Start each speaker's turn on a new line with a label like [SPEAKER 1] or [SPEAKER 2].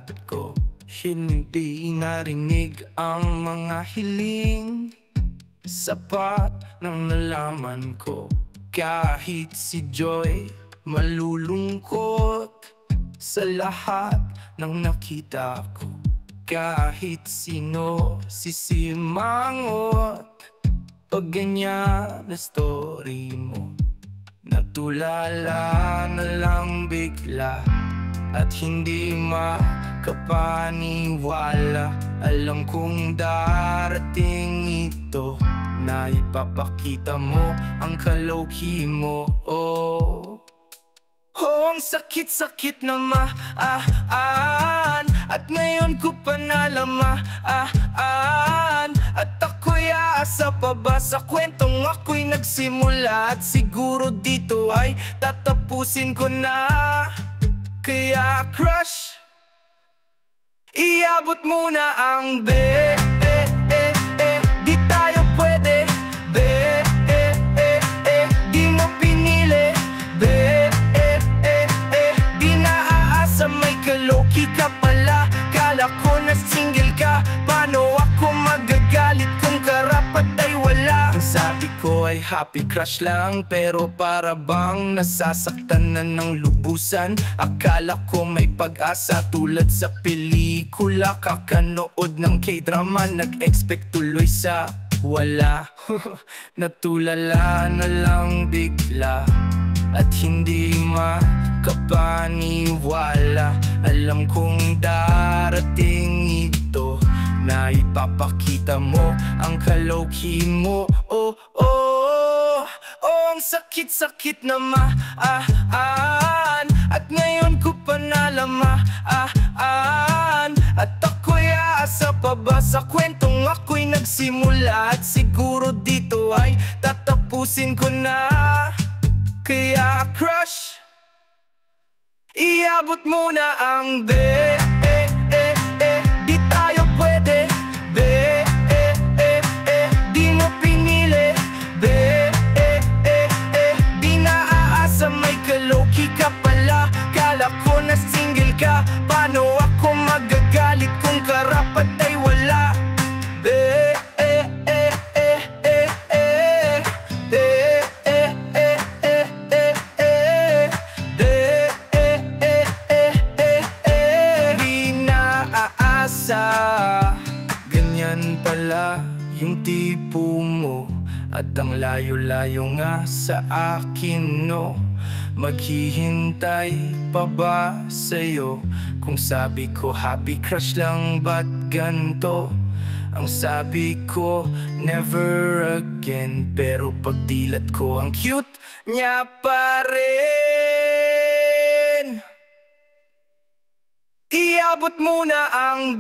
[SPEAKER 1] at ko. Hindi narinig ang mga hiling, sapat ng nalaman ko. Kahit si Joy malulungkot sa lahat ng nakita ko. Kahit sino sisimangot pag ganyan na story mo. Natulala na lang bigla at hindi makapaniwala. Alam kong darating ito, na ipapakita mo ang kaloki mo. Oh, ang sakit-sakit na at ngayon ko pa nalamaan. At ako'y aasa pa ba sa kwentong ako'y nagsimula? At siguro dito ay tatapusin ko na. Kaya crush, iabot muna ang di tayo pwede. Di mo pinili. Di naaasa, may kaloki ka pala. Kala ko na single ka, paano ako magagalit kung karapat ay wala? Ang sabi ko ay happy crush lang, pero para bang nasasaktan na ng lubusan. Akala ko may pag-asa tulad sa pelikula. Kakanood ng K-drama, nag-expect tuloy sa wala. Natulala na lang bigla at hindi makapaniwala. Alam kong darating ito, na ipapakita mo ang kaloki mo. Oh, ang sakit-sakit na at ngayon ko pa nalamaan. At ako'y aasa pa ba sa kwentong ako'y nagsimula? At siguro dito ay tatapusin ko na. Kaya crush, iabot muna ang di tayo pwede. Di mo pinili. Di naaasa, may kaloki ka pala. Kala ko na single ka, paano ako magagalit kung karapat ay wala? Ganyan pala yung tipo mo, at ang layo-layo nga sa akin, no? Maghihintay pa ba sa'yo kung sabi ko happy crush lang, ba't ganto? Ang sabi ko never again, pero pagdilat ko ang cute niya pa rin. Iabot muna ang